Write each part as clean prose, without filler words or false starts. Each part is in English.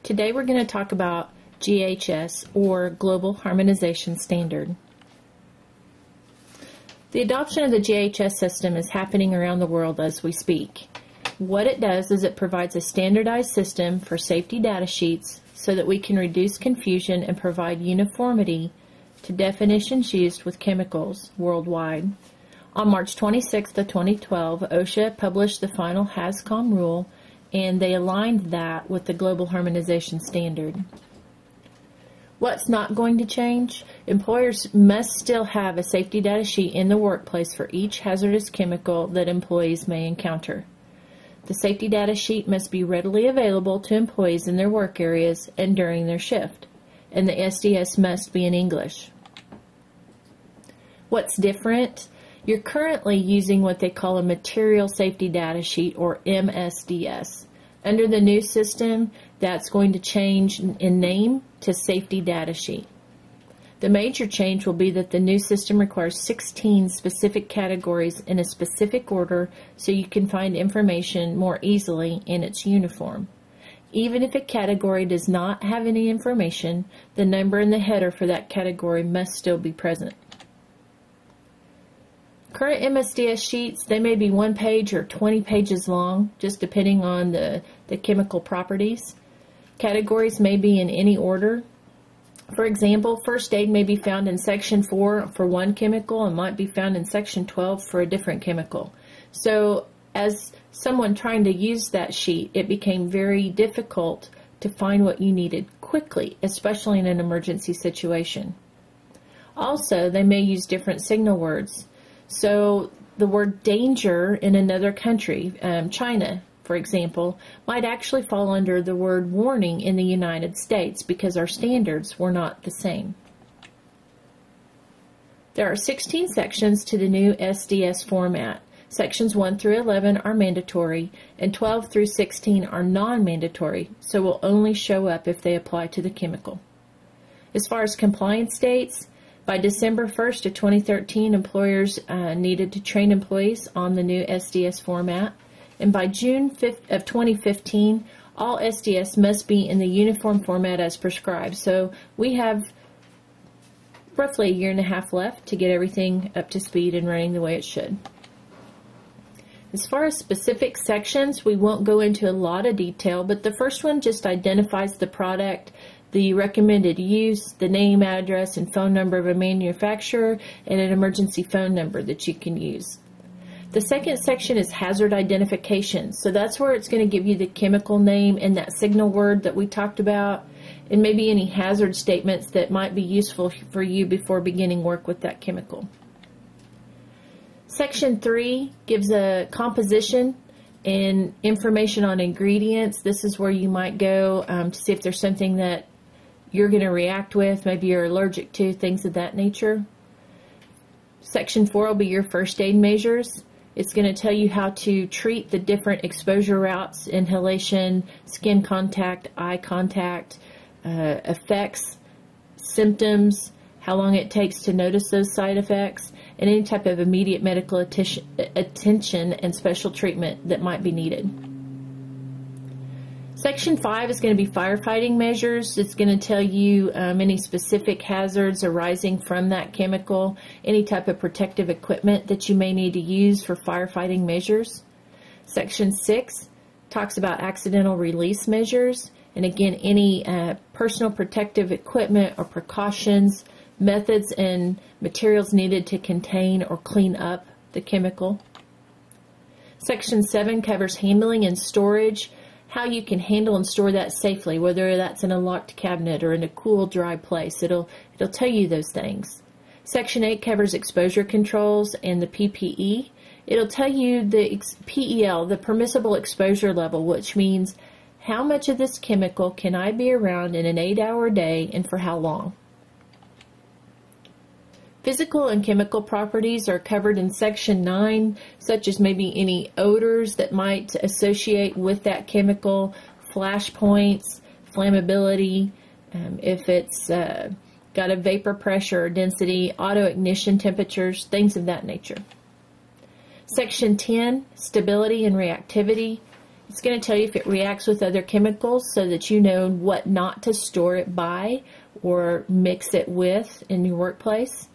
Today we're going to talk about GHS, or Global Harmonization Standard. The adoption of the GHS system is happening around the world as we speak. What it does is it provides a standardized system for safety data sheets so that we can reduce confusion and provide uniformity to definitions used with chemicals worldwide. On March 26th of 2012, OSHA published the final HAZCOM rule, and they aligned that with the Global Harmonization Standard. What's not going to change? Employers must still have a safety data sheet in the workplace for each hazardous chemical that employees may encounter. The safety data sheet must be readily available to employees in their work areas and during their shift, and the SDS must be in English. What's different? You're currently using what they call a Material Safety Data Sheet, or MSDS. Under the new system, that's going to change in name to Safety Data Sheet. The major change will be that the new system requires 16 specific categories in a specific order so you can find information more easily in its uniform. Even if a category does not have any information, the number in the header for that category must still be present. Current MSDS sheets, they may be 1 page or 20 pages long, just depending on the chemical properties. Categories may be in any order. For example, first aid may be found in section 4 for one chemical and might be found in section 12 for a different chemical. So as someone trying to use that sheet, it became very difficult to find what you needed quickly, especially in an emergency situation. Also, they may use different signal words. So the word danger in another country, China, for example, might actually fall under the word warning in the United States because our standards were not the same. There are 16 sections to the new SDS format. Sections 1 through 11 are mandatory, and 12 through 16 are non-mandatory, so will only show up if they apply to the chemical. As far as compliance dates, by December 1st of 2013, employers needed to train employees on the new SDS format. And by June 5th of 2015, all SDS must be in the uniform format as prescribed. So we have roughly a year and a half left to get everything up to speed and running the way it should. As far as specific sections, we won't go into a lot of detail, but the first one just identifies the product, the recommended use, the name, address, and phone number of a manufacturer, and an emergency phone number that you can use. The second section is hazard identification. So that's where it's going to give you the chemical name and that signal word that we talked about, and maybe any hazard statements that might be useful for you before beginning work with that chemical. Section 3 gives a composition and information on ingredients. This is where you might go to see if there's something that you're going to react with, maybe you're allergic to, things of that nature. Section 4 will be your first aid measures. It's going to tell you how to treat the different exposure routes, inhalation, skin contact, eye contact, effects, symptoms, how long it takes to notice those side effects, and any type of immediate medical attention and special treatment that might be needed. Section 5 is going to be firefighting measures. It's going to tell you any specific hazards arising from that chemical, any type of protective equipment that you may need to use for firefighting measures. Section 6 talks about accidental release measures, and again, any personal protective equipment or precautions, methods and materials needed to contain or clean up the chemical. Section 7 covers handling and storage, how you can handle and store that safely, whether that's in a locked cabinet or in a cool, dry place. It'll tell you those things. Section 8 covers exposure controls and the PPE. It'll tell you the PEL, the permissible exposure level, which means how much of this chemical can I be around in an 8-hour day and for how long. Physical and chemical properties are covered in Section 9, such as maybe any odors that might associate with that chemical, flash points, flammability, if it's got a vapor pressure or density, auto ignition temperatures, things of that nature. Section 10, stability and reactivity. It's going to tell you if it reacts with other chemicals so that you know what not to store it by or mix it with in your workplace.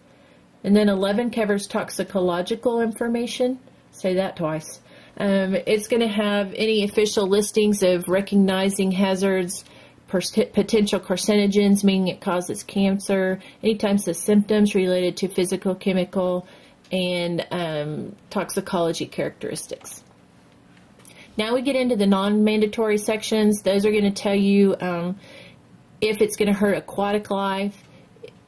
And then 11 covers toxicological information. Say that twice. It's going to have any official listings of recognizing hazards, potential carcinogens, meaning it causes cancer, any types of symptoms related to physical, chemical, and toxicology characteristics. Now we get into the non-mandatory sections. Those are going to tell you if it's going to hurt aquatic life,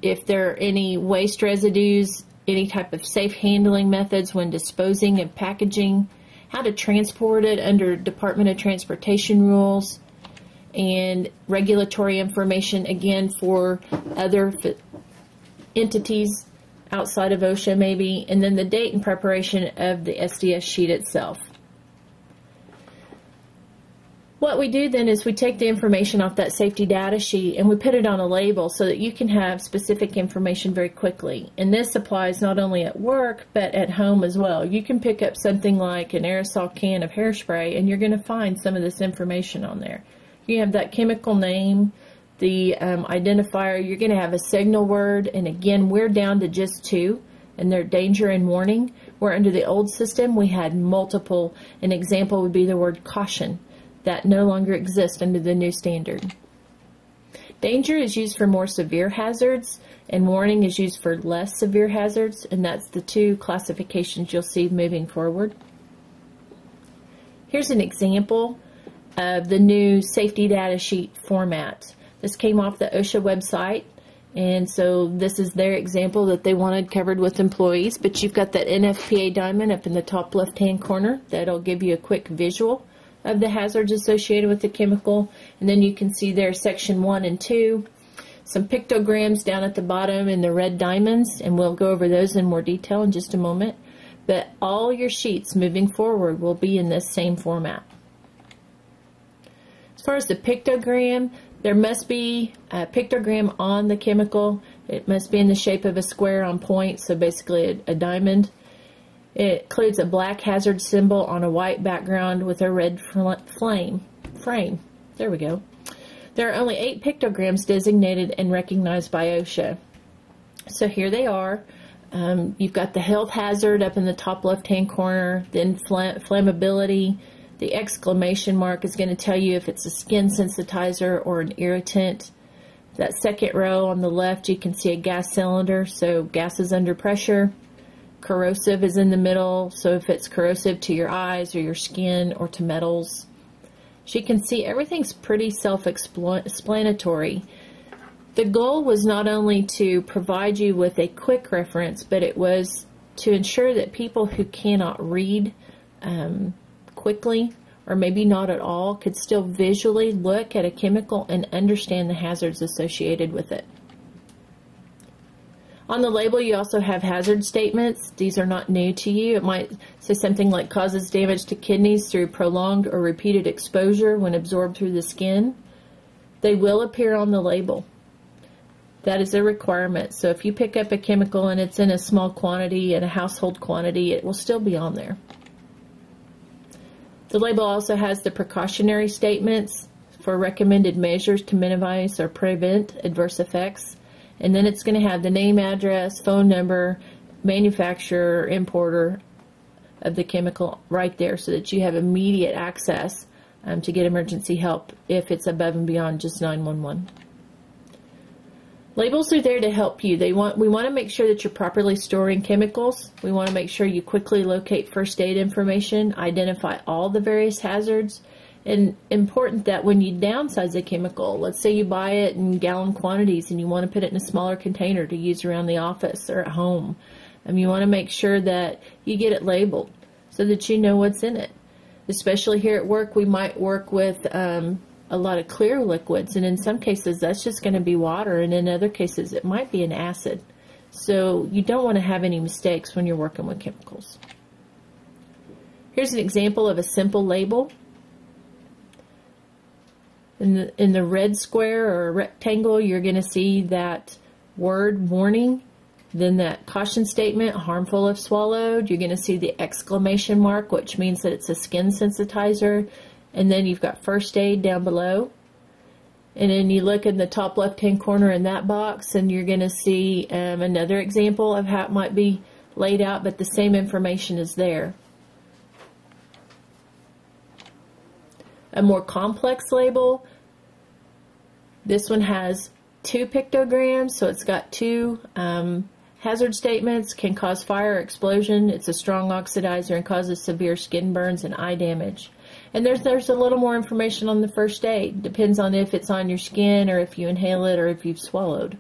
if there are any waste residues, any type of safe handling methods when disposing and packaging, how to transport it under Department of Transportation rules, and regulatory information, again, for other entities outside of OSHA maybe, and then the date and preparation of the SDS sheet itself. What we do then is we take the information off that safety data sheet and we put it on a label so that you can have specific information very quickly. And this applies not only at work but at home as well. You can pick up something like an aerosol can of hairspray and you're going to find some of this information on there. You have that chemical name, the identifier, you're going to have a signal word, and again we're down to just 2, and they're danger and warning, where under the old system we had multiple. An example would be the word caution. That no longer exists under the new standard. Danger is used for more severe hazards, and warning is used for less severe hazards, and that's the 2 classifications you'll see moving forward. Here's an example of the new safety data sheet format. This came off the OSHA website, and so this is their example that they wanted covered with employees, but you've got that NFPA diamond up in the top left-hand corner. That'll give you a quick visual of the hazards associated with the chemical, and then you can see there section 1 and 2, some pictograms down at the bottom in the red diamonds, and we'll go over those in more detail in just a moment. But all your sheets moving forward will be in this same format. As far as the pictogram, there must be a pictogram on the chemical. It must be in the shape of a square on point, so basically a diamond. It includes a black hazard symbol on a white background with a red frame. There we go. There are only 8 pictograms designated and recognized by OSHA. So here they are. You've got the health hazard up in the top left-hand corner, then flammability. The exclamation mark is going to tell you if it's a skin sensitizer or an irritant. That second row on the left, you can see a gas cylinder, so gas is under pressure. Corrosive is in the middle, so if it's corrosive to your eyes or your skin or to metals. As you can see, everything's pretty self-explanatory. The goal was not only to provide you with a quick reference, but it was to ensure that people who cannot read quickly, or maybe not at all, could still visually look at a chemical and understand the hazards associated with it. On the label, you also have hazard statements. These are not new to you. It might say something like causes damage to kidneys through prolonged or repeated exposure when absorbed through the skin. They will appear on the label. That is a requirement. So if you pick up a chemical and it's in a small quantity, in a household quantity, it will still be on there. The label also has the precautionary statements for recommended measures to minimize or prevent adverse effects. And then it's going to have the name, address, phone number, manufacturer, importer of the chemical right there so that you have immediate access to get emergency help if it's above and beyond just 911. Labels are there to help you. We want to make sure that you're properly storing chemicals. We want to make sure you quickly locate first aid information, identify all the various hazards, and important that when you downsize a chemical, let's say you buy it in gallon quantities and you want to put it in a smaller container to use around the office or at home, you want to make sure that you get it labeled so that you know what's in it. Especially here at work, we might work with a lot of clear liquids, and in some cases that's just going to be water, and in other cases it might be an acid. So you don't want to have any mistakes when you're working with chemicals. Here's an example of a simple label. In the red square or rectangle, you're going to see that word warning, then that caution statement, harmful if swallowed. You're going to see the exclamation mark, which means that it's a skin sensitizer. And then you've got first aid down below. And then you look in the top left-hand corner in that box, and you're going to see another example of how it might be laid out, but the same information is there. A more complex label, this one has 2 pictograms, so it's got 2 hazard statements: can cause fire or explosion, it's a strong oxidizer, and causes severe skin burns and eye damage. And there's a little more information on the first aid. Depends on if it's on your skin or if you inhale it or if you've swallowed.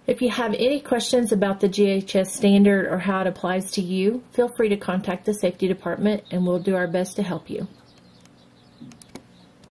If you have any questions about the GHS standard or how it applies to you, feel free to contact the safety department and we'll do our best to help you.